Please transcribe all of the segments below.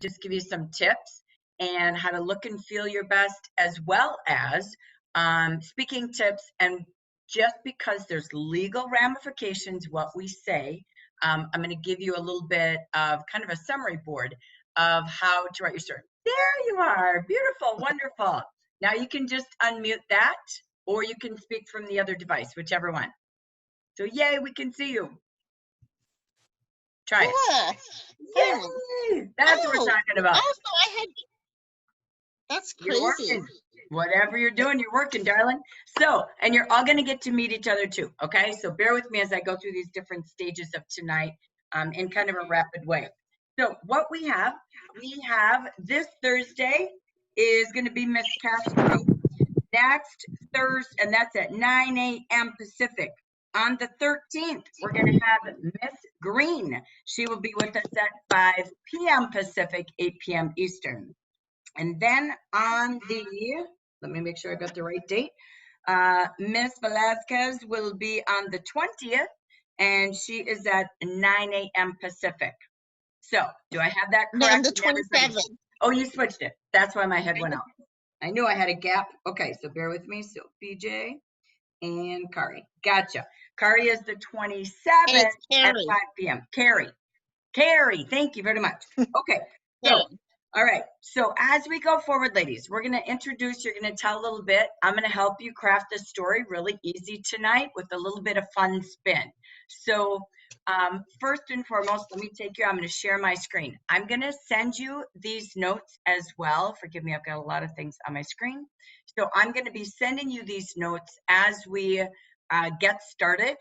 just give you some tips and how to look and feel your best, as well as speaking tips. And just because there's legal ramifications, what we say, I'm going to give you a little bit of kind of a summary board of how to write your story. There you are. Beautiful. Wonderful. Now you can just unmute that, or you can speak from the other device, whichever one. So yay, we can see you. Try it. Yay! That's what we're talking about. That's You're crazy. working. Whatever you're doing, you're working, darling. So, and you're all going to get to meet each other too, okay? So bear with me as I go through these different stages of tonight in kind of a rapid way. So what we have this Thursday is going to be Miss Castro. Next Thursday, and that's at 9 a.m. Pacific. On the 13th, we're going to have Miss Green. She will be with us at 5 p.m. Pacific, 8 p.m. Eastern. And then on the, let me make sure I got the right date. Miss Velasquez will be on the 20th, and she is at 9 a.m. Pacific. So, do I have that correct? No, I'm the 27th. Oh, you switched it. That's why my head went out. I knew I had a gap. Okay, so bear with me. So, BJ and Kari. Gotcha. Kari is the 27th at 5 p.m. Carrie, thank you very much. Okay, so, all right. So as we go forward, ladies, we're going to introduce, you're going to tell a little bit. I'm going to help you craft the story really easy tonight with a little bit of fun spin. So first and foremost, let me take you, I'm going to share my screen. I'm going to send you these notes as well. Forgive me, I've got a lot of things on my screen. So I'm going to be sending you these notes as we get started,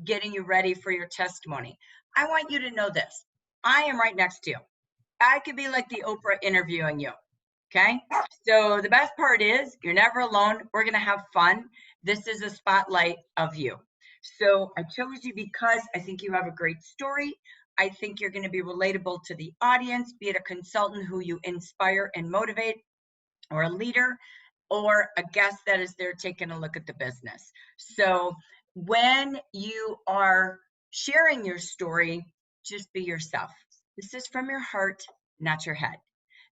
getting you ready for your testimony. I want you to know this. I am right next to you. I could be like the Oprah interviewing you. Okay. So the best part is you're never alone. We're going to have fun. This is a spotlight of you. So I chose you because I think you have a great story. I think you're going to be relatable to the audience, be it a consultant who you inspire and motivate, or a leader, or a guest that is there taking a look at the business. So when you are sharing your story, just be yourself. This is from your heart, not your head.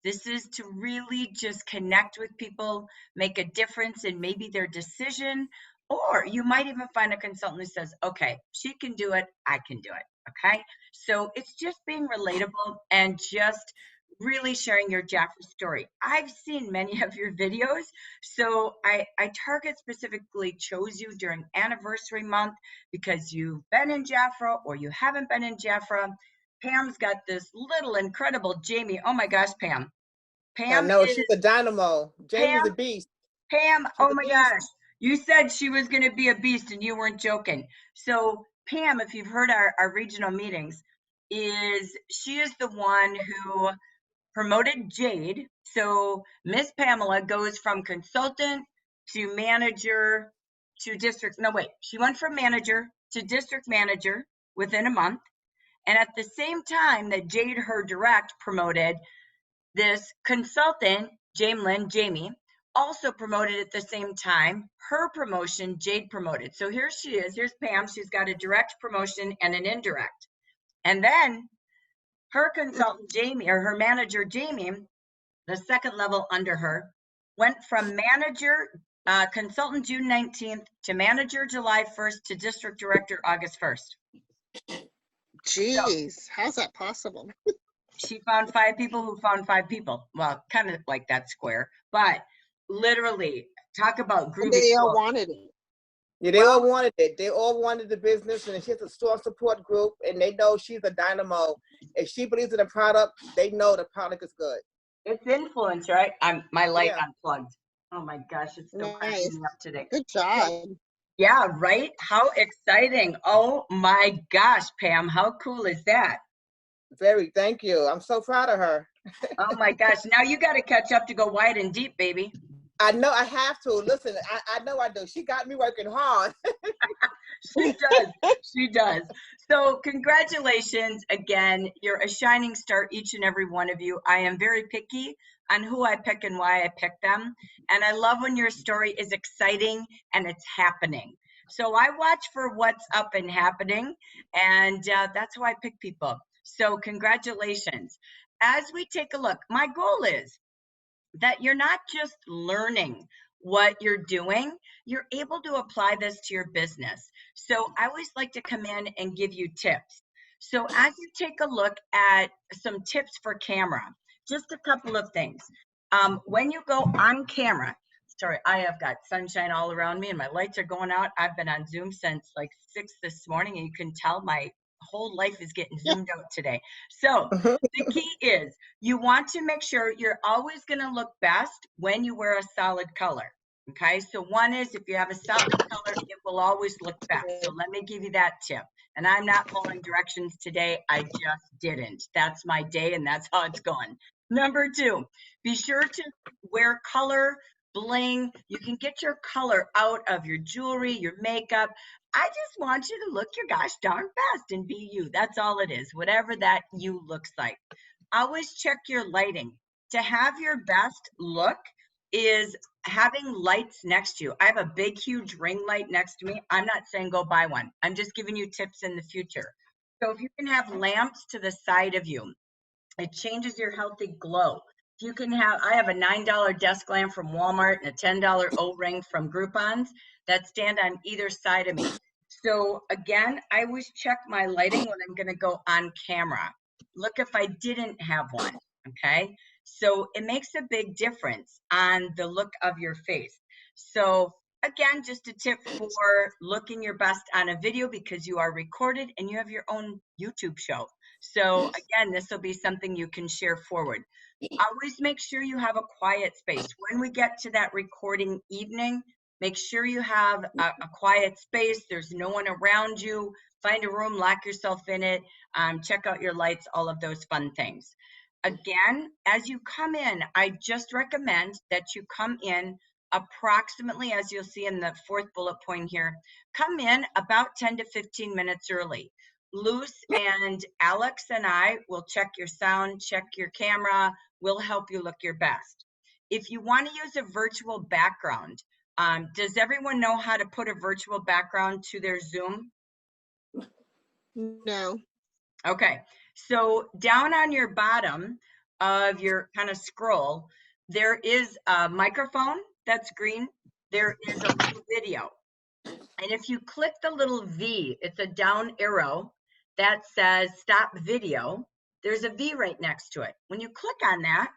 This is to really just connect with people, make a difference in maybe their decision, or you might even find a consultant who says, okay, she can do it, I can do it. Okay. So it's just being relatable and just really sharing your Jafra story. I've seen many of your videos, so I target specifically chose you during anniversary month because you've been in Jafra or you haven't been in Jafra. Pam's got this little incredible Jamie. Oh my gosh, Pam. I know, she's a dynamo. Jamie's a beast. Pam, oh my gosh. You said she was going to be a beast and you weren't joking. So Pam, if you've heard our regional meetings, she is the one who promoted Jade. So Miss Pamela goes from consultant to manager to district. No, wait, she went from manager to district manager within a month. And at the same time that Jade, her direct, promoted, this consultant, Jamie, also promoted at the same time. Her promotion, Jade promoted. So here she is. Here's Pam. She's got a direct promotion and an indirect. And then her consultant, Jamie, or her manager, Jamie, the second level under her, went from manager, consultant June 19th to manager July 1st to district director August 1st. Jeez, so, how's that possible? She found 5 people who found 5 people. Well, kind of like that square, but literally, talk about groovy. They all wanted it. Yeah, they all wanted it. They all wanted the business, and she has a strong support group, and they know she's a dynamo. If she believes in the product, they know the product is good. It's influence, right? My light unplugged. Oh my gosh, it's still cracking me up today. Good job. Yeah, right? How exciting. Oh my gosh, Pam, how cool is that? Very, thank you. I'm so proud of her. Oh my gosh, now you got to catch up to go wide and deep, baby. I know I have to. Listen, I know I do. She got me working hard. She does. She does. So congratulations again. You're a shining star, each and every one of you. I am very picky on who I pick and why I pick them. And I love when your story is exciting and it's happening. So I watch for what's up and happening. And that's how I pick people. So congratulations. as we take a look, my goal is that you're not just learning what you're doing, you're able to apply this to your business. So I always like to come in and give you tips. So as you take a look at some tips for camera, just a couple of things. When you go on camera, sorry, I have got sunshine all around me and my lights are going out. I've been on Zoom since like 6 this morning, and you can tell my whole life is getting zoomed out today. So the key is you want to make sure you're always going to look best when you wear a solid color. Okay, so one is if you have a solid color, it will always look best. So let me give you that tip. And I'm not following directions today. I just didn't. That's my day and that's how it's going. Number 2, be sure to wear color, bling. You can get your color out of your jewelry, your makeup. I just want you to look your gosh darn best and be you. That's all it is, whatever that you looks like. Always check your lighting. To have your best look is having lights next to you. I have a big, huge ring light next to me. I'm not saying go buy one. I'm just giving you tips in the future. So if you can have lamps to the side of you, it changes your healthy glow. If you can have, I have a $9 desk lamp from Walmart and a $10 O-ring from Groupon's that stand on either side of me. So again, I always check my lighting when I'm gonna go on camera. Look if I didn't have one, okay? So it makes a big difference on the look of your face. So again, just a tip for looking your best on a video because you are recorded and you have your own YouTube show. So again, this will be something you can share forward. Always make sure you have a quiet space. When we get to that recording evening, make sure you have a quiet space. There's no one around you. Find a room, lock yourself in it, check out your lights, all of those fun things. Again, as you come in, I just recommend that you come in approximately, as you'll see in the 4th bullet point here, come in about 10 to 15 minutes early. Luce and Alex and I will check your sound, check your camera, we'll help you look your best. If you want to use a virtual background, does everyone know how to put a virtual background to their Zoom? No. Okay, so down on your bottom of your kind of scroll, there is a microphone that's green. There is a little video. And if you click the little V, it's a down arrow that says stop video. There's a V right next to it. When you click on that,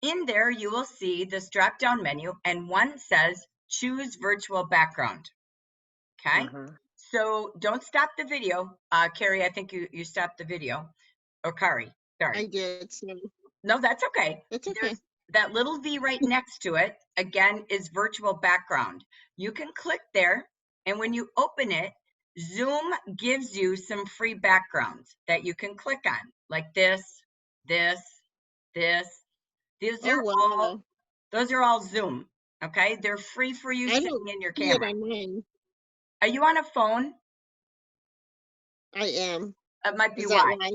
in there you will see this drop down menu and one says choose virtual background. Okay. So don't stop the video. Carrie, I think you stopped the video. Or Kari, sorry. I did. So No, that's okay. it's okay. There's that little V right next to it, again, is virtual background. You can click there, and when you open it, Zoom gives you some free backgrounds that you can click on, like this, this, this. These Oh, are all, wow. those are all Zoom, okay? They're free for you I sitting don't in your see it camera. on mine. Are you on a phone? I am. It might be Is that why. why?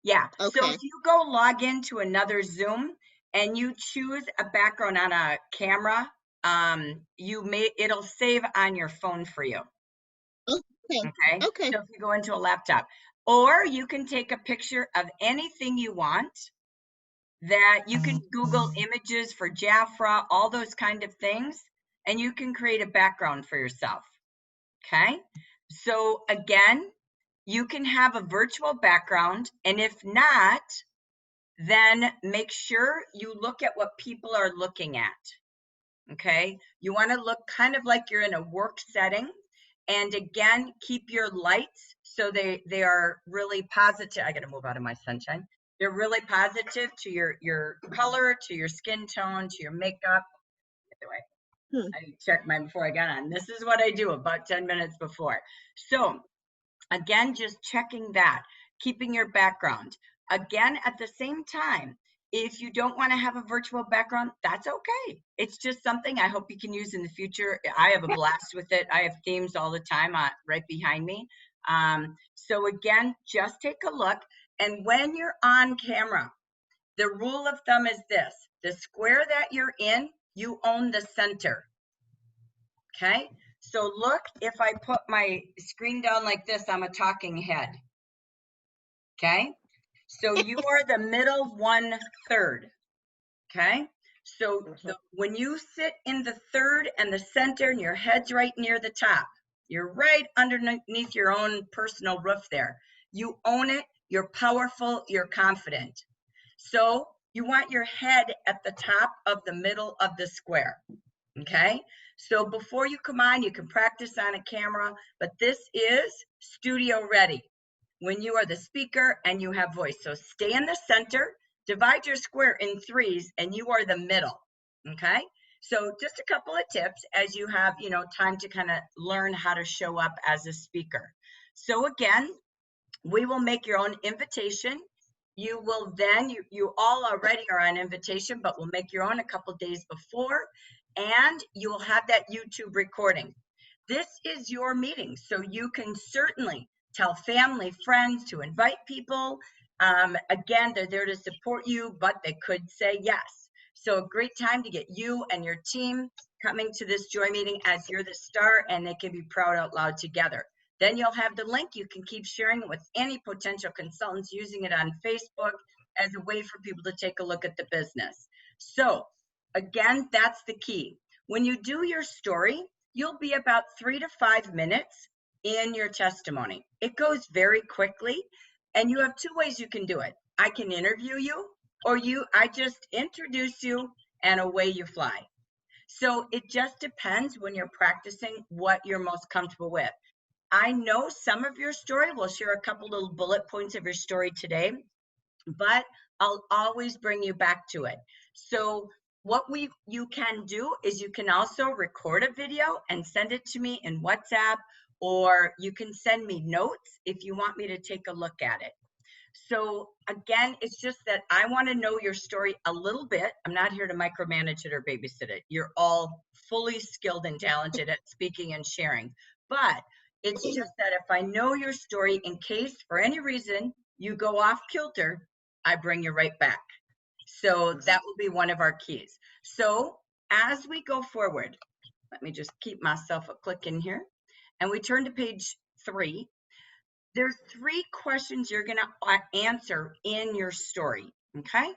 Yeah. So Okay. if you go log into another Zoom and you choose a background on a camera, it'll save on your phone for you. Okay. Okay. Okay. So if you go into a laptop, or you can take a picture of anything you want that you can Google images for Jafra, all those kind of things, and you can create a background for yourself. Okay. So again, you can have a virtual background, and if not, then make sure you look at what people are looking at. Okay. You want to look kind of like you're in a work setting. And again, keep your lights so they are really positive. I got to move out of my sunshine. They're really positive to your color, to your skin tone, to your makeup. Anyway, I checked mine before I got on. This is what I do about 10 minutes before. So again, just checking that, keeping your background. Again, at the same time, if you don't want to have a virtual background, that's okay. It's just something I hope you can use in the future. I have a blast with it. I have themes all the time right behind me. So again, just take a look. And when you're on camera, the rule of thumb is this: the square that you're in, you own the center. Okay? So look, if I put my screen down like this, I'm a talking head. Okay? So you are the middle 1/3. Okay. So when you sit in the third and the center and your head's right near the top, you're right underneath your own personal roof there. You own it. You're powerful. You're confident. So you want your head at the top of the middle of the square. Okay. So before you come on, you can practice on a camera, but this is studio ready when you are the speaker and you have voice. So stay in the center, divide your square in 3s, and you are the middle. Okay. So just a couple of tips as you have, time to kind of learn how to show up as a speaker. So again, we will make your own invitation. You will then, you all already are on invitation, but we'll make your own a couple days before, and you will have that YouTube recording. This is your meeting, so you can certainly tell family, friends to invite people. Again, they're there to support you, but they could say yes. So a great time to get you and your team coming to this joy meeting as you're the star, and they can be proud out loud together. Then you'll have the link. You can keep sharing it with any potential consultants, using it on Facebook as a way for people to take a look at the business. So again, that's the key. When you do your story, you'll be about 3 to 5 minutes in your testimony. It goes very quickly, and you have 2 ways you can do it. I can interview you, or I just introduce you and away you fly. So it just depends when you're practicing what you're most comfortable with. I know some of your story. We'll share a couple little bullet points of your story today, but I'll always bring you back to it. So what you can do is you can also record a video and send it to me in WhatsApp, or you can send me notes if you want me to take a look at it. So again, it's just that I want to know your story a little bit. I'm not here to micromanage it or babysit it. You're all fully skilled and talented at speaking and sharing. But it's just that if I know your story, in case for any reason you go off kilter, I bring you right back. So that will be one of our keys. So as we go forward, let me just keep myself a click in here, and we turn to page 3. There's 3 questions you're going to answer in your story. Okay.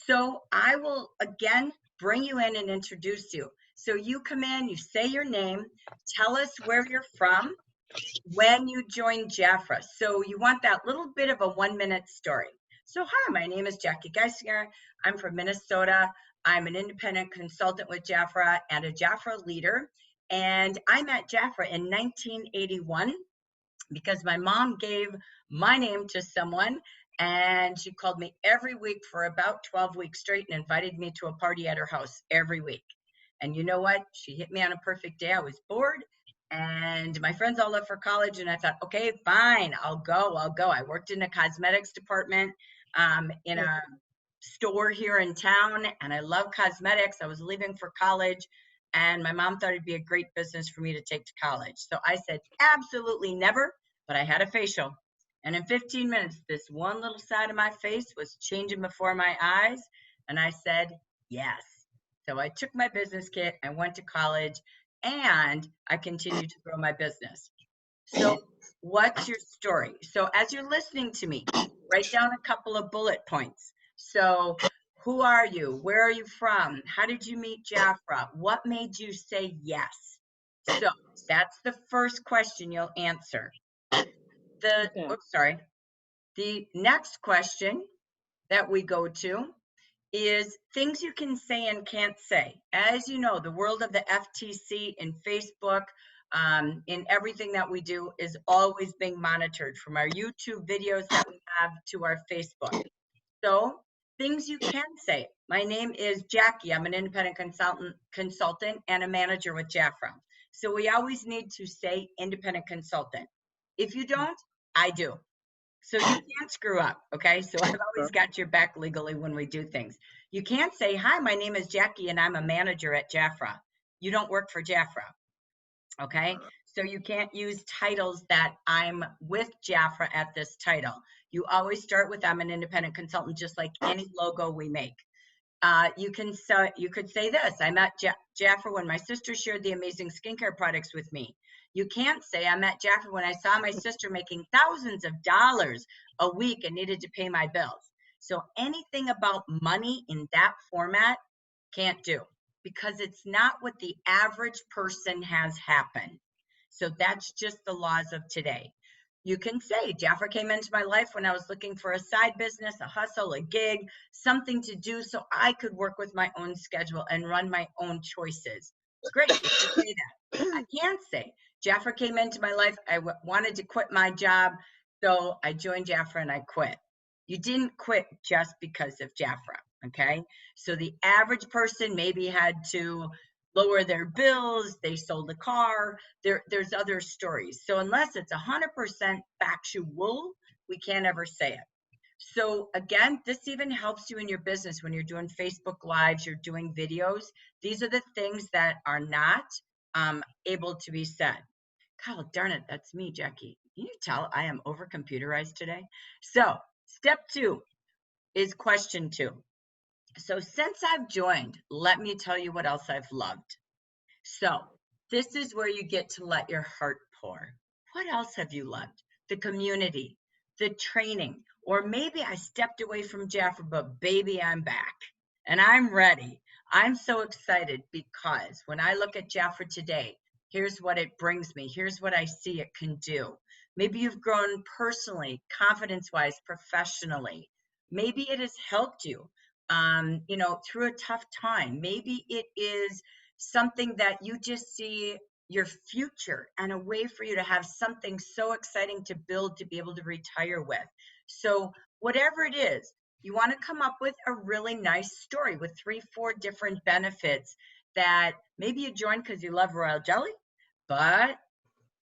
So I will again bring you in and introduce you. So you come in, you say your name, tell us where you're from, when you joined Jafra. So you want that little bit of a 1-minute story. So hi, my name is Jackie Geisinger. I'm from Minnesota. I'm an independent consultant with Jafra and a Jafra leader. And I met Jafra in 1981 because my mom gave my name to someone, and she called me every week for about 12 weeks straight and invited me to a party at her house every week. And you know what? She hit me on a perfect day. I was bored, and my friends all left for college, and I thought, okay, fine, I'll go. I worked in a cosmetics department in a store here in town, and I love cosmetics. I was leaving for college, and my mom thought it'd be a great business for me to take to college. So I said, absolutely never, but I had a facial. And in 15 minutes, this one little side of my face was changing before my eyes, and I said, yes. So I took my business kit, I went to college, and I continued to grow my business. So what's your story? So as you're listening to me, write down a couple of bullet points. So who are you? Where are you from? How did you meet Jafra? What made you say yes? So that's the first question you'll answer. The next question that we go to is things you can say and can't say. As you know, the world of the FTC and Facebook, in everything that we do, is always being monitored, from our YouTube videos that we have to our Facebook. So things you can say. My name is Jackie. I'm an independent consultant and a manager with Jafra. So we always need to say independent consultant. If you don't, I do. So you can't screw up, okay? So I've always got your back legally when we do things. You can't say, hi, my name is Jackie and I'm a manager at Jafra. You don't work for Jafra, okay? So you can't use titles that I'm with Jafra at this title. You always start with I'm an independent consultant, just like any logo we make. You could say this, I met Jafra when my sister shared the amazing skincare products with me. You can't say I met Jafra when I saw my sister making thousands of dollars a week and needed to pay my bills. So anything about money in that format, can't do, because it's not what the average person has happen. So that's just the laws of today. You can say, Jafra came into my life when I was looking for a side business, a hustle, a gig, something to do so I could work with my own schedule and run my own choices. Great, you can say that. I can't say, Jafra came into my life, I wanted to quit my job, so I joined Jafra and I quit. You didn't quit just because of Jafra, okay? So the average person maybe had to lower their bills, they sold a car, there's other stories. So unless it's 100% factual, we can't ever say it. So again, this even helps you in your business when you're doing Facebook Lives, you're doing videos. These are the things that are not able to be said. God darn it, that's me, Jackie. Can you tell I am over computerized today? So step 2 is question 2. So since I've joined, let me tell you what else I've loved. So this is where you get to let your heart pour. What else have you loved? The community, the training, or maybe I stepped away from Jafra, but baby, I'm back and I'm ready. I'm so excited because when I look at Jafra today, here's what it brings me. Here's what I see it can do. Maybe you've grown personally, confidence-wise, professionally. Maybe it has helped you, through a tough time. Maybe it is something that you just see your future and a way for you to have something so exciting to build to be able to retire with. So whatever it is, you want to come up with a really nice story with 3-4 different benefits that maybe you joined because you love royal jelly, but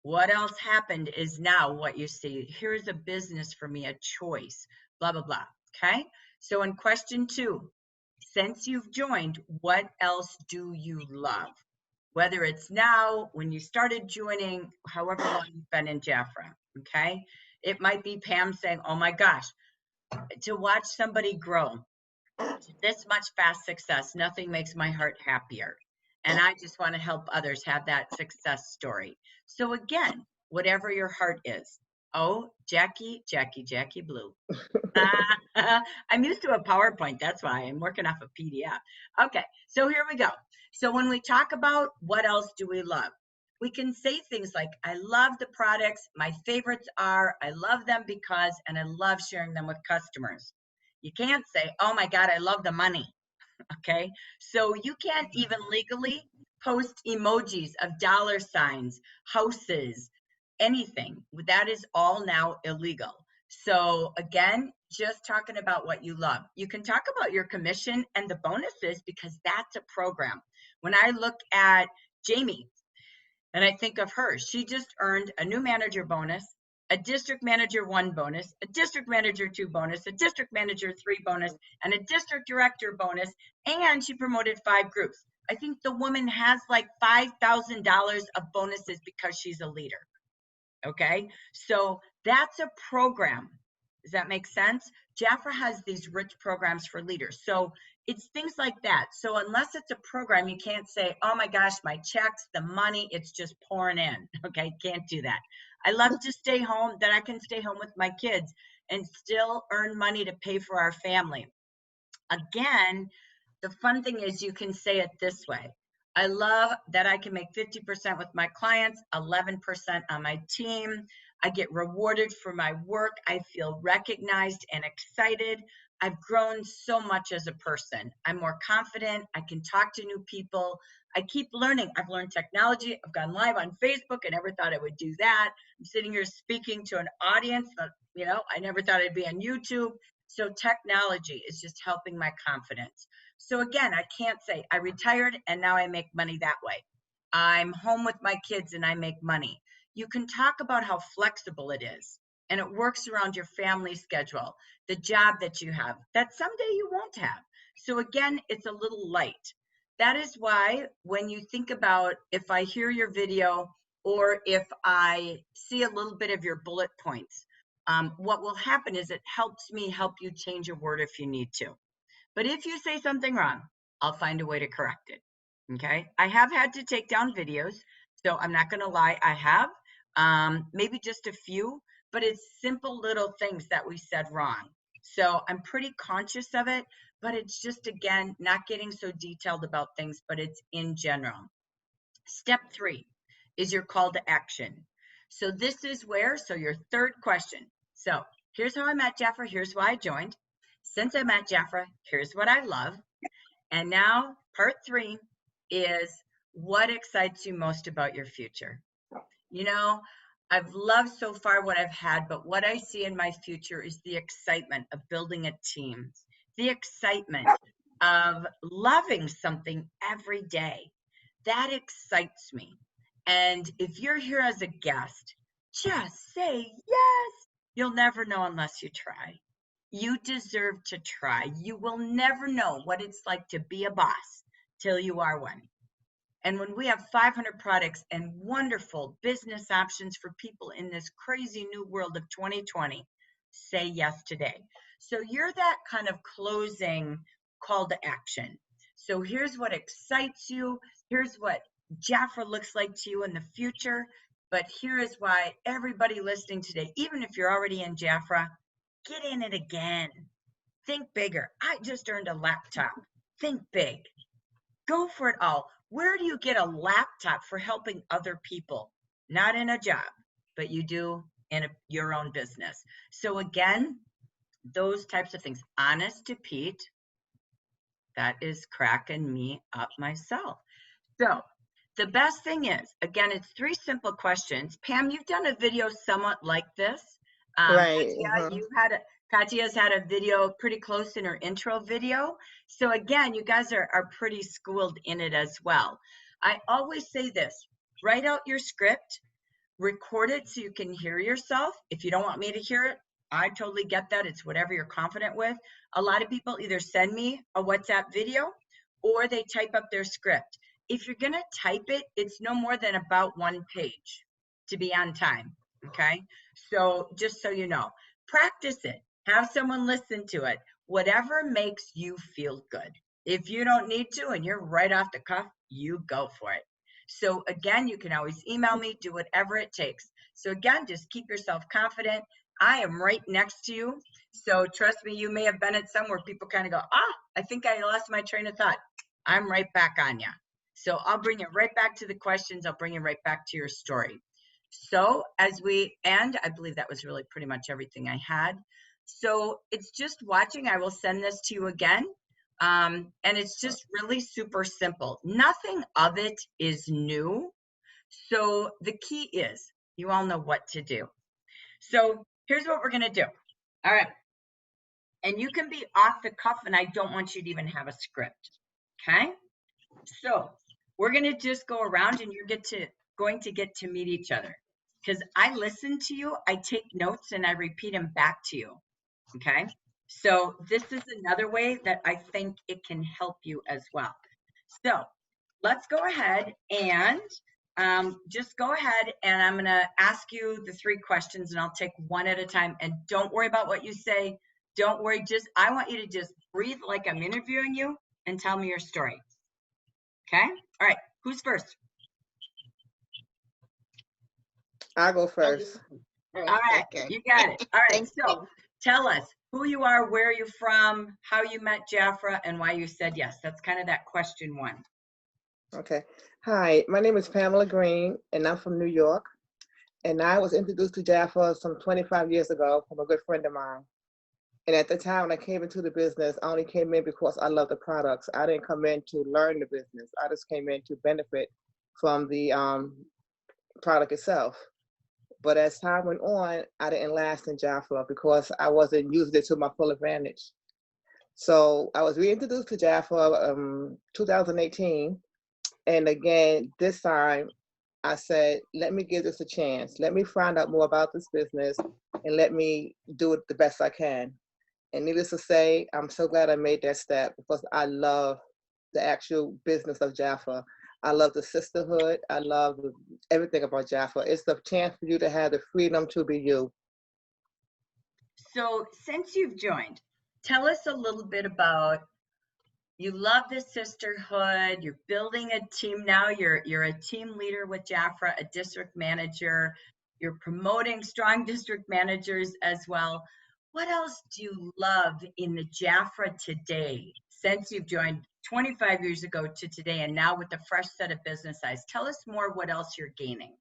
what else happened is now what you see. Here's a business for me, a choice, blah, blah, blah. Okay. So in question 2, since you've joined, what else do you love? Whether it's now, when you started joining, however long you've been in Jafra, okay? It might be Pam saying, oh my gosh, to watch somebody grow to this much fast success, nothing makes my heart happier. And I just want to help others have that success story. So again, whatever your heart is. Oh, Jackie Blue. I'm used to a PowerPoint. That's why I'm working off a PDF. Okay, so here we go. So when we talk about what else do we love, we can say things like, I love the products. My favorites are, I love them because, and I love sharing them with customers. You can't say, oh my God, I love the money. Okay, so you can't even legally post emojis of dollar signs, houses, anything. That is all now illegal. So again, just talking about what you love. You can talk about your commission and the bonuses because that's a program. When I look at Jamie and I think of her, she just earned a new manager bonus, a district manager 1 bonus, a district manager 2 bonus, a district manager 3 bonus, and a district director bonus, and she promoted 5 groups. I think the woman has like $5,000 of bonuses because she's a leader. Okay, so that's a program. Does that make sense? Jafra has these rich programs for leaders. So it's things like that. So unless it's a program, you can't say, oh my gosh, my checks, the money, it's just pouring in. Okay, can't do that. I love to stay home, that I can stay home with my kids and still earn money to pay for our family. Again, the fun thing is you can say it this way. I love that I can make 50% with my clients, 11% on my team. I get rewarded for my work. I feel recognized and excited. I've grown so much as a person. I'm more confident. I can talk to new people. I keep learning. I've learned technology. I've gone live on Facebook. I never thought I would do that. I'm sitting here speaking to an audience that, I never thought I'd be on YouTube. So technology is just helping my confidence. So again, I can't say I retired and now I make money that way. I'm home with my kids and I make money. You can talk about how flexible it is and it works around your family schedule, the job that you have that someday you won't have. So again, it's a little light. That is why when you think about, if I hear your video or if I see a little bit of your bullet points, what will happen is it helps me help you change a word if you need to. But if you say something wrong, I'll find a way to correct it. Okay. I have had to take down videos, so I'm not going to lie. I have maybe just a few, but it's simple little things that we said wrong. So I'm pretty conscious of it, but it's just, again, not getting so detailed about things, but it's in general. Step 3 is your call to action. So this is where, so your third question. So here's how I met Jafra. Here's why I joined. Since I met Jafra, here's what I love. And now part 3 is what excites you most about your future. You know, I've loved so far what I've had, but what I see in my future is the excitement of building a team, the excitement of loving something every day. That excites me. And if you're here as a guest, just say yes. You'll never know unless you try. You deserve to try. You will never know what it's like to be a boss till you are one. And when we have 500 products and wonderful business options for people in this crazy new world of 2020, say yes today. So you're that kind of closing call to action. So here's what excites you. Here's what Jafra looks like to you in the future. But here is why everybody listening today, even if you're already in Jafra, get in it again. Think bigger. I just earned a laptop. Think big. Go for it all. Where do you get a laptop for helping other people? Not in a job, but you do in your own business. So again, those types of things. Honest to Pete, that is cracking me up myself. So the best thing is, again, it's 3 simple questions. Pam, you've done a video somewhat like this. Right. Katya's had a video pretty close in her intro video. So again, you guys are pretty schooled in it as well. I always say this, write out your script, record it so you can hear yourself. If you don't want me to hear it, I totally get that. It's whatever you're confident with. A lot of people either send me a WhatsApp video or they type up their script. If you're gonna type it, it's no more than about 1 page to be on time, okay? So just so you know, practice it. Have someone listen to it. Whatever makes you feel good. If you don't need to and you're right off the cuff, you go for it. So again, you can always email me, do whatever it takes. So again, just keep yourself confident. I am right next to you. So trust me, you may have been at somewhere people kind of go, I think I lost my train of thought. I'm right back on you. So I'll bring you right back to the questions. I'll bring you right back to your story. So as we end, I believe that was really pretty much everything I had. So it's just watching. I will send this to you again. And it's just really super simple. Nothing of it is new. So the key is you all know what to do. So here's what we're going to do. All right. And you can be off the cuff, and I don't want you to even have a script. Okay. So we're going to just go around and you're going to get to meet each other. Because I listen to you, I take notes, and I repeat them back to you. Okay. So this is another way that I think it can help you as well. So let's go ahead and just go ahead and I'm going to ask you the 3 questions and I'll take one at a time. And don't worry about what you say. Don't worry. I want you to just breathe like I'm interviewing you and tell me your story. Okay. All right. Who's first? I'll go first. All right. Okay. You got it. All right. Thank So you. tell us who you are, where you're from, how you met Jafra, and why you said yes. That's kind of that question 1. Okay. Hi, my name is Pamela Green, and I'm from New York. And I was introduced to Jafra some 25 years ago from a good friend of mine. And at the time when I came into the business, I only came in because I love the products. I didn't come in to learn the business. I just came in to benefit from the product itself. But as time went on, I didn't last in Jafra because I wasn't using it to my full advantage. So I was reintroduced to Jafra 2018. And again, this time I said, let me give this a chance. Let me find out more about this business and let me do it the best I can. And needless to say, I'm so glad I made that step because I love the actual business of Jafra. I love the sisterhood. I love everything about Jafra. It's the chance for you to have the freedom to be you. So since you've joined, tell us a little bit about, you love the sisterhood, you're building a team now, you're a team leader with Jafra, a district manager, you're promoting strong district managers as well. what else do you love in the Jafra today, since you've joined 25 years ago to today, and now with a fresh set of business eyes? Tell us more what else you're gaining.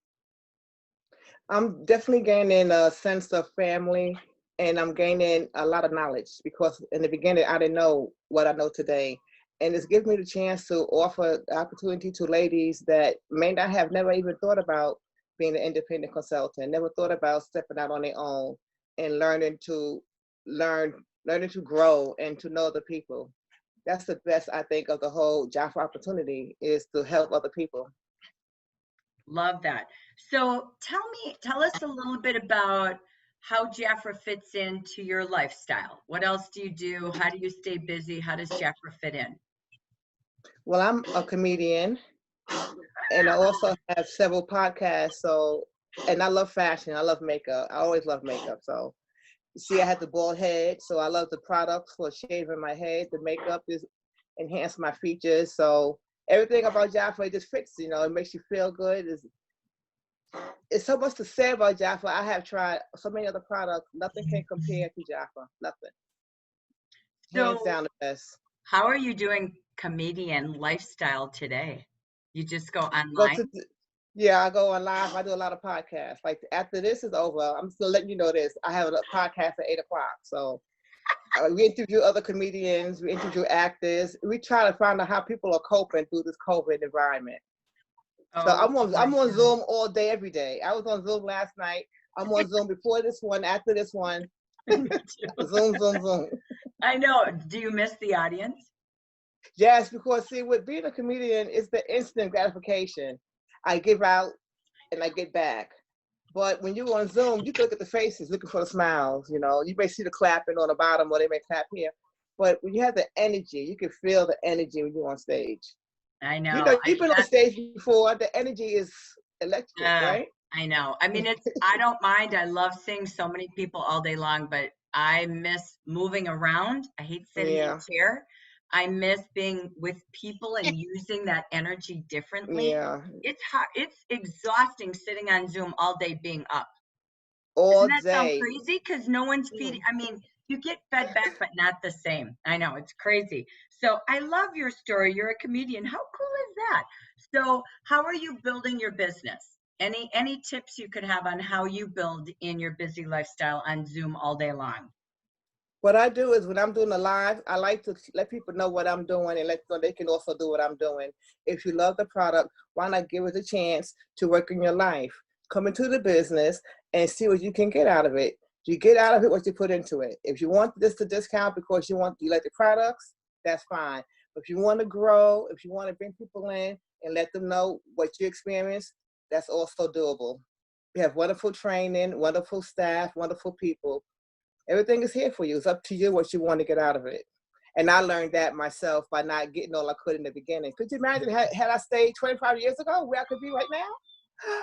I'm definitely gaining a sense of family, and I'm gaining a lot of knowledge because in the beginning I didn't know what I know today. And it's given me the chance to offer the opportunity to ladies that may not have never even thought about being an independent consultant, never thought about stepping out on their own and learning to grow and to know other people. That's the best I think of the whole job opportunity is to help other people. Love that. So tell us a little bit about how Jafra fits into your lifestyle. What else do you do? How do you stay busy? How does Jafra fit in? Well, I'm a comedian and I also have several podcasts. So, and I love fashion. I love makeup. I always love makeup. So, see, I had the bald head. So I love the products for shaving my head. The makeup is enhance my features. So everything about Jafra just fits. You know, it makes you feel good. It's so much to say about Jafra. I have tried so many other products. Nothing can compare to Jafra. Nothing. Hands So down the best. how are you doing comedian lifestyle today? You just go Go online? to, yeah, I go on live. I do a lot of podcasts. Like after this is over, I'm still letting you know this. I have a podcast at 8 o'clock. So we interview other comedians. We interview actors. We try to find out how people are coping through this COVID environment. So Oh, I'm on Zoom all day, every day. I was on Zoom last night. I'm on Zoom before this one, after this one. Zoom, Zoom, Zoom. I know. Do you miss the audience? Yes, because see, with being a comedian, it's the instant gratification. I give out and I get back. But when you're on Zoom, you can look at the faces, looking for the smiles. You know, you may see the clapping on the bottom, or they may clap here. But when you have the energy, you can feel the energy when you're on stage. I know. You know, you've been on stage before. The energy is electric, right? I know. I mean, I don't mind. I love seeing so many people all day long, but I miss moving around. I hate sitting in a chair. I miss being with people and using that energy differently. Yeah. It's hard. It's exhausting sitting on Zoom all day being up. All Doesn't that sound day. crazy? Because no one's feeding. I mean, you get fed back, but not the same. I know, it's crazy. So I love your story. You're a comedian. How cool is that? So how are you building your business? Any tips you could have on how you build in your busy lifestyle on Zoom all day long? What I do is when I'm doing a live, I like to let people know what I'm doing and let them know they can also do what I'm doing. If you love the product, why not give it a chance to work in your life? Come into the business and see what you can get out of it. You get out of it what you put into it. If you want this to discount because you like the products, that's fine. But if you want to grow, if you want to bring people in and let them know what you experience, that's also doable. We have wonderful training, wonderful staff, wonderful people. Everything is here for you. It's up to you what you want to get out of it. And I learned that myself by not getting all I could in the beginning. Could you imagine had I stayed 25 years ago where I could be right now?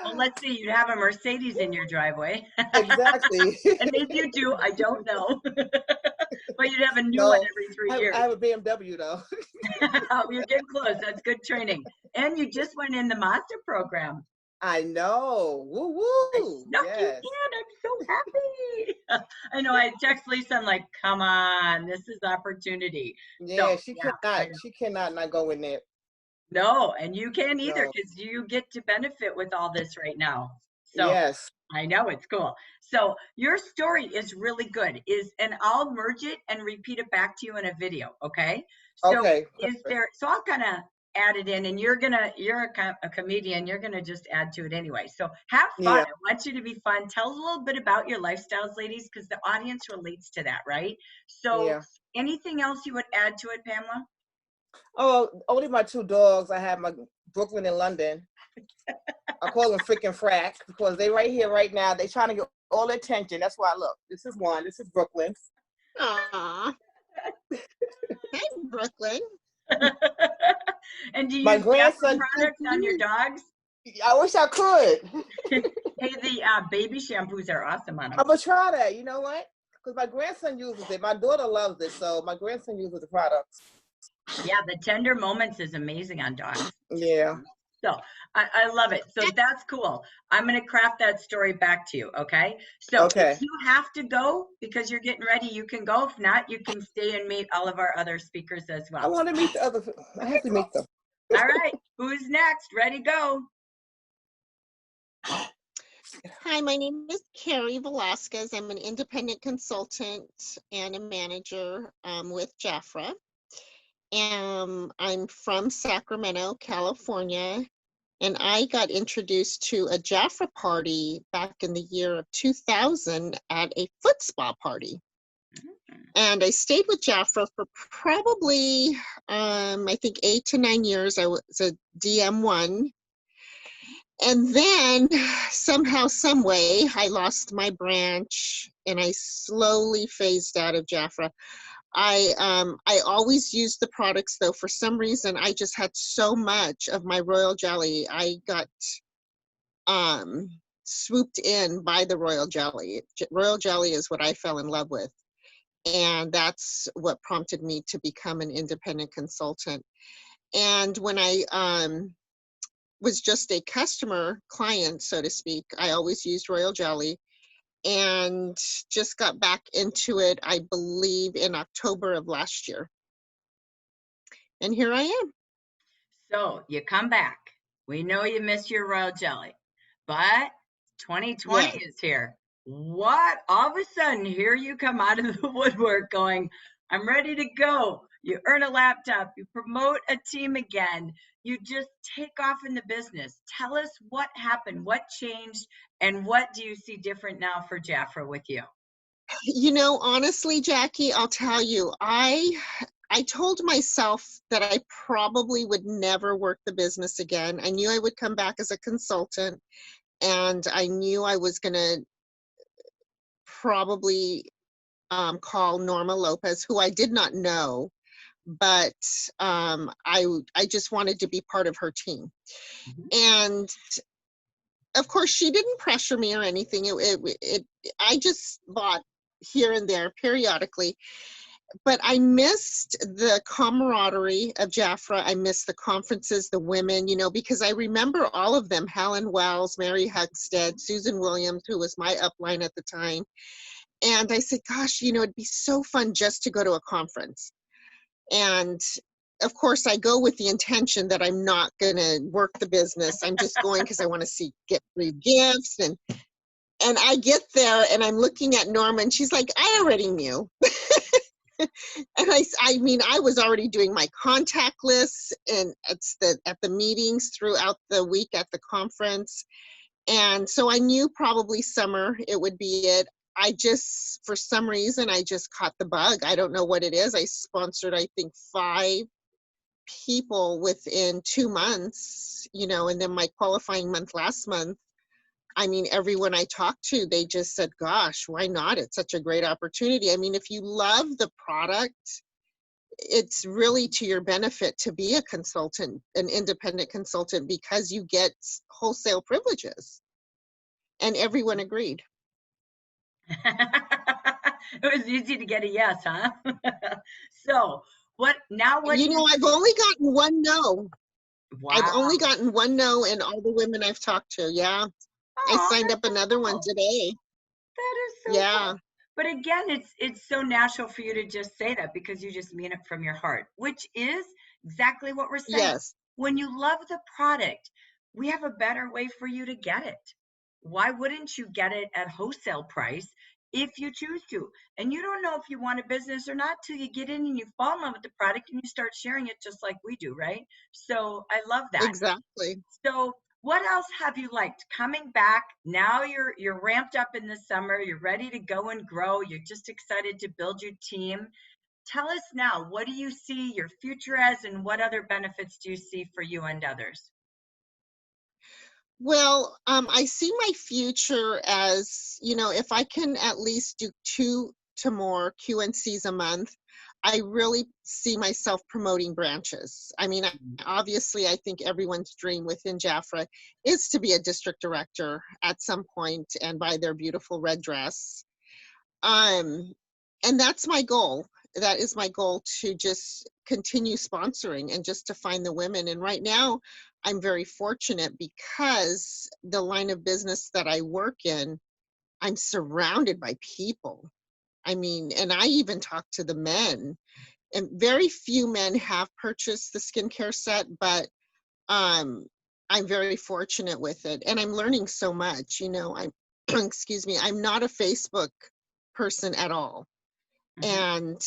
Well, let's see. You'd have a Mercedes in your driveway. Exactly. And if you do, I don't know. But you'd have a new No, one every 3 years. I have a BMW though. You're getting close. That's good training. And you just went in the master program. I know. Woo woo. No, Yes. you can. I'm so happy. I know. I text Lisa. I'm like, come on, this is opportunity. Yeah, So, she yeah, cannot. She cannot not go in there. no, and you can't either No. because you get to benefit with all this right now. So Yes. I know it's cool. So your story is really good. And I'll merge it and repeat it back to you in a video. Okay. So Okay. so I'll kind of add it in, and you're a comedian. You're gonna just add to it anyway. So have fun. Yeah. I want you to be fun. Tell us a little bit about your lifestyles, ladies, because the audience relates to that, right? So Yeah. anything else you would add to it, Pamela? Oh, only my two dogs. I have my Brooklyn and London. I call them freaking frack because they right here right now. They trying to get all the attention. That's why I look. This is one. This is Brooklyn. Aw. Hey, Brooklyn. And do you My use grandson. products on your dogs? I wish I could. Hey, the baby shampoos are awesome on them. I'm gonna try that. You know what? Because my grandson uses it. My daughter loves it, so my grandson uses the products. Yeah, the tender moments is amazing on dogs. Yeah. So I love it. So that's cool. I'm going to craft that story back to you. Okay. So Okay. if you have to go because you're getting ready, you can go. If not, you can stay and meet all of our other speakers as well. I want to meet the other. I have to meet them. All right. Who's next? Ready, go. Hi, my name is Carrie Velasquez. I'm an independent consultant and a manager with Jafra. I'm from Sacramento, California, and I got introduced to a Jafra party back in the year of 2000 at a foot spa party. And I stayed with Jafra for probably, I think 8 to 9 years. I was a DM1. And then somehow, some way, I lost my branch and I slowly phased out of Jafra. I always used the products though. For some reason, I just had so much of my Royal Jelly. I got swooped in by the Royal Jelly. Royal Jelly is what I fell in love with. And that's what prompted me to become an independent consultant. And when I was just a customer client, so to speak, I always used Royal Jelly and just got back into it, I believe, in October of last year. And here I am. So you come back. We know you miss your Royal Jelly, but 2020 Yeah. is here. What? All of a sudden, here you come out of the woodwork going, I'm ready to go. You earn a laptop, you promote a team again, you just take off in the business. Tell us what happened, what changed, and what do you see different now for Jafra with you? You know, honestly, Jackie, I'll tell you, I told myself that I probably would never work the business again. I knew I would come back as a consultant, and I knew I was going to probably call Norma Lopez, who I did not know, but I just wanted to be part of her team. And of course, she didn't pressure me or anything. I just bought here and there periodically. But I missed the camaraderie of Jafra. I missed the conferences, the women, you know, because I remember all of them, Helen Wells, Mary Huckstead, Susan Williams, who was my upline at the time. And I said, gosh, you know, it'd be so fun just to go to a conference. And of course, I go with the intention that I'm not going to work the business. I'm just going because I want to get free gifts. And I get there and I'm looking at Norma and she's like, I already knew. And I mean, I was already doing my contact lists and at the meetings throughout the week at the conference. And so I knew probably summer it would be it. I just, for some reason, I just caught the bug. I don't know what it is. I sponsored, I think, 5 people within 2 months, you know, and then my qualifying month last month. I mean, everyone I talked to, they just said, gosh, why not? It's such a great opportunity. I mean, if you love the product, it's really to your benefit to be a consultant, an independent consultant, because you get wholesale privileges. And everyone agreed. It was easy to get a yes, huh? So what You know, I've only gotten one no. Wow. I've only gotten one no in all the women I've talked to. Yeah. I signed up another one today. That is so yeah. cool. But again, it's so natural for you to just say that because you just mean it from your heart, which is exactly what we're saying. Yes. When you love the product, we have a better way for you to get it. Why wouldn't you get it at wholesale price if you choose to? And you don't know if you want a business or not till you get in and you fall in love with the product and you start sharing it just like we do, right? So I love that. Exactly. So what else have you liked coming back? Now you're ramped up in the summer, you're ready to go and grow, you're just excited to build your team. Tell us now, what do you see your future as and what other benefits do you see for you and others? Well, I see my future as, you know, if I can at least do 2 to more QNCs a month, I really see myself promoting branches. I mean, obviously, I think everyone's dream within Jafra is to be a district director at some point and buy their beautiful red dress. And that's my goal. that is my goal, to just continue sponsoring and just to find the women. And right now I'm very fortunate because the line of business that I work in, I'm surrounded by people. I mean, and I even talk to the men, and very few men have purchased the skincare set, but I'm very fortunate with it, and I'm learning so much. You know, I'm excuse me, I'm not a Facebook person at all, and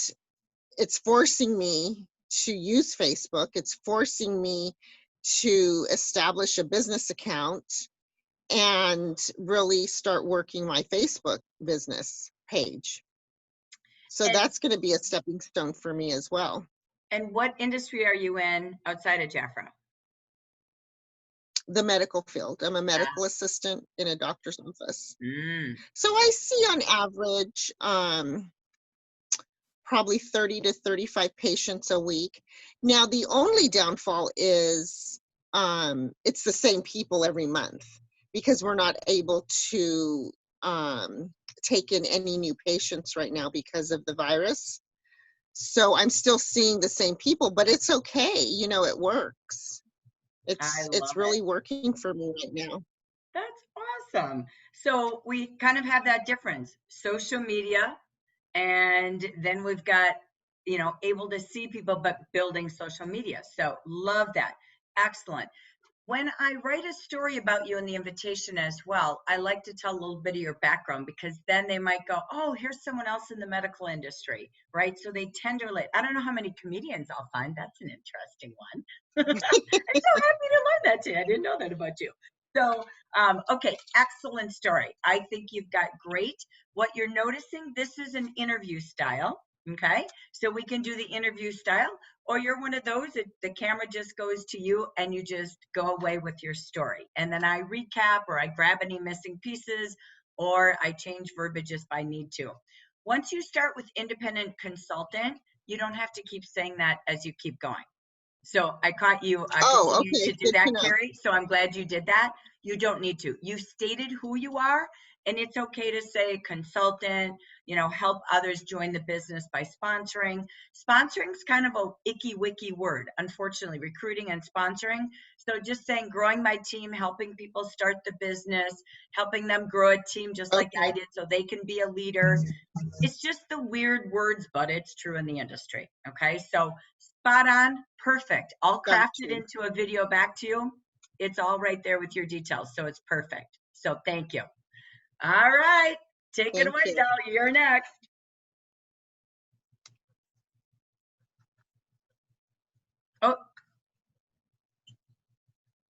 it's forcing me to use Facebook. It's forcing me to establish a business account and really start working my Facebook business page. So And- that's going to be a stepping stone for me as well. And what industry are you in outside of Jafra? The medical field. I'm a medical assistant in a doctor's office. Mm. So I see on average probably 30 to 35 patients a week. Now, the only downfall is it's the same people every month because we're not able to take in any new patients right now because of the virus. So I'm still seeing the same people, but it's okay. You know, it works. It's really working for me right now. That's awesome. So we kind of have that difference. Social media, and then we've got, you know, able to see people, but building social media. So love that. Excellent. When I write a story about you in the invitation as well, I like to tell a little bit of your background, because then they might go, oh, here's someone else in the medical industry, right? So they tend to relate. I don't know how many comedians I'll find. That's an interesting one. I'm so happy to learn that today. I didn't know that about you. So, okay, excellent story. I think you've got great. What you're noticing, this is an interview style, okay? So we can do the interview style, or you're one of those that the camera just goes to you and you just go away with your story. And then I recap, or I grab any missing pieces, or I change verbiage if I need to. Once you start with independent consultant, you don't have to keep saying that as you keep going. So I caught you continue to do that, Carrie. So I'm glad you did that. You don't need to. You stated who you are, and it's okay to say consultant, you know, help others join the business by sponsoring. Sponsoring is kind of a icky wicky word, unfortunately, recruiting and sponsoring. So just saying growing my team, helping people start the business, helping them grow a team just like I did so they can be a leader. It's just the weird words, but it's true in the industry. Okay, so spot on, perfect. I'll craft it into a video back to you. It's all right there with your details, so it's perfect. So thank you. All right, take it away, Dolly. You're next. Oh,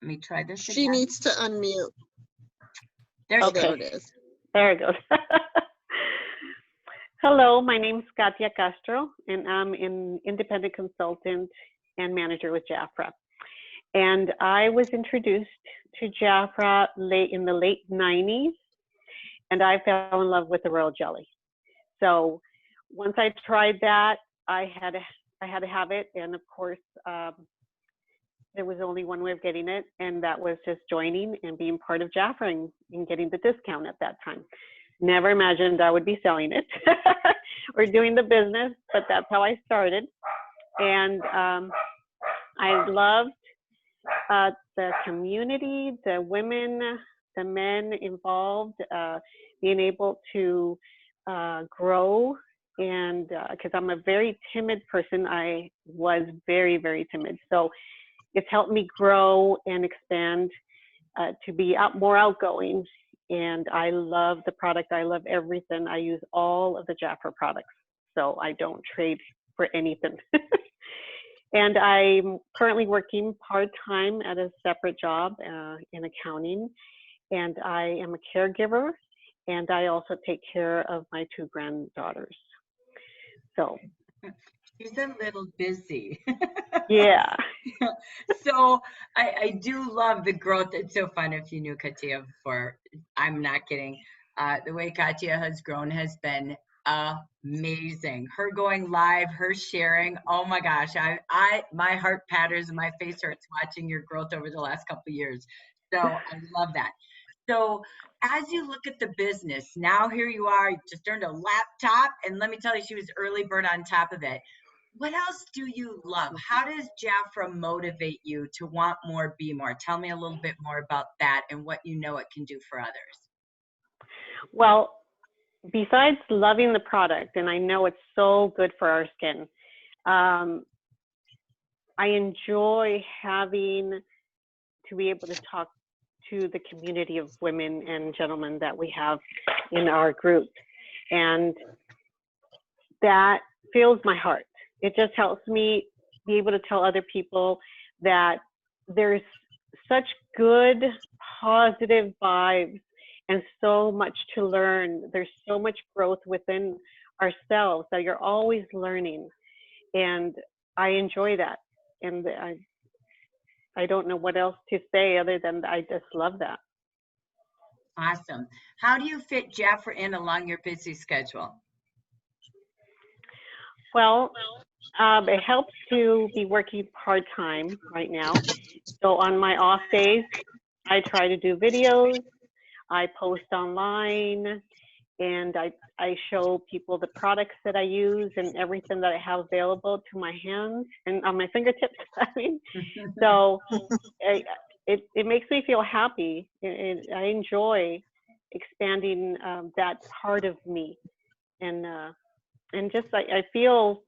let me try this again. She needs to unmute. There you go. It is. There it goes. Hello, my name is Katia Castro, and I'm an independent consultant and manager with Jafra. And I was introduced to Jafra in the late 90s, and I fell in love with the royal jelly. So once I tried that, I had to have it, and of course, there was only one way of getting it, and that was just joining and being part of Jafra and getting the discount at that time. Never imagined I would be selling it or doing the business, but that's how I started. And I loved the community, the women, the men involved, being able to grow. And because I'm a very timid person, I was very, very timid. So it's helped me grow and expand to be more outgoing. And I love the product. I love everything. I use all of the Jafra products, so I don't trade for anything. And I'm currently working part-time at a separate job in accounting. And I am a caregiver, and I also take care of my 2 granddaughters. So. She's a little busy. Yeah. So I do love the growth. It's so fun. If you knew Katia before, I'm not kidding. The way Katia has grown has been amazing. Her going live, her sharing. Oh my gosh, my heart patters and my face hurts watching your growth over the last couple of years. So I love that. So as you look at the business, now here you are, you just earned a laptop, and let me tell you, she was early bird on top of it. What else do you love? How does Jafra motivate you to want more, be more? Tell me a little bit more about that and what you know it can do for others. Well, besides loving the product, and I know it's so good for our skin, I enjoy having to be able to talk to the community of women and gentlemen that we have in our group. And that fills my heart. It just helps me be able to tell other people that there's such good, positive vibes and so much to learn. There's so much growth within ourselves that you're always learning. And I enjoy that. And I don't know what else to say other than I just love that. Awesome. How do you fit Jafra in along your busy schedule? Well, it helps to be working part-time right now. So on my off days, I try to do videos, I post online, and I show people the products that I use and everything that I have available to my hands and on my fingertips. I mean, so it makes me feel happy. I enjoy expanding that part of me, and just I feel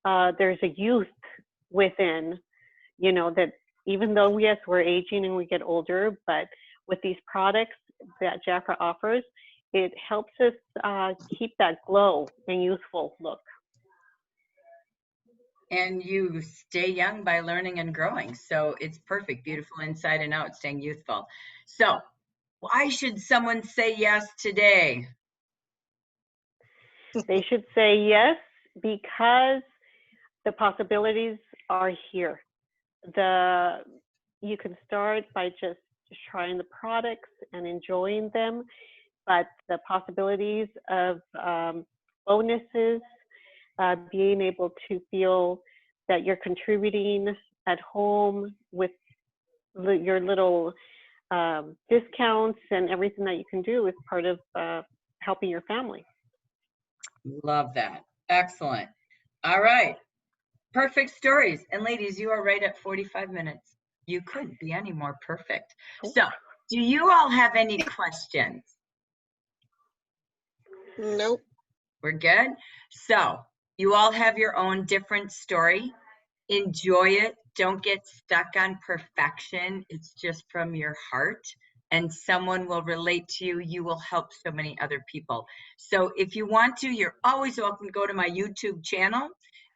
there's a youth within, you know, that even though yes, we're aging and we get older, but with these products that Jafra offers, it helps us keep that glow and youthful look. And you stay young by learning and growing. So it's perfect, beautiful inside and out, staying youthful. So why should someone say yes today? They should say yes because the possibilities are here. You can start by just trying the products and enjoying them, but the possibilities of bonuses, being able to feel that you're contributing at home with your little discounts and everything that you can do is part of helping your family. Love that. Excellent. All right. Perfect stories. And ladies, you are right at 45 minutes. You couldn't be any more perfect. So do you all have any questions? Nope. We're good. So you all have your own different story. Enjoy it. Don't get stuck on perfection. It's just from your heart, and someone will relate to you. You will help so many other people. So if you want to, you're always welcome to go to my YouTube channel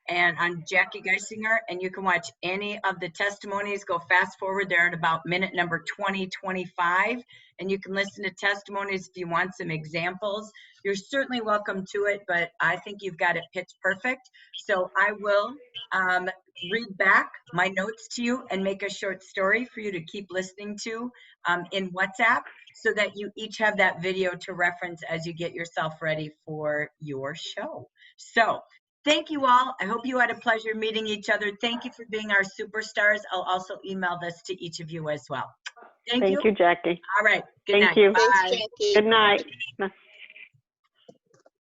and on Jackie Geisinger, and you can watch any of the testimonies. Go fast forward there at about minute number 20-25, and you can listen to testimonies if you want some examples. You're certainly welcome to it, but I think you've got it pitch perfect. So I will read back my notes to you and make a short story for you to keep listening to in WhatsApp, so that you each have that video to reference as you get yourself ready for your show. So thank you all. I hope you had a pleasure meeting each other. Thank you for being our superstars. I'll also email this to each of you as well. Thank you. Thank you, Jackie. All right. Good Thank night. you. Bye. Thanks, Jackie. Good night.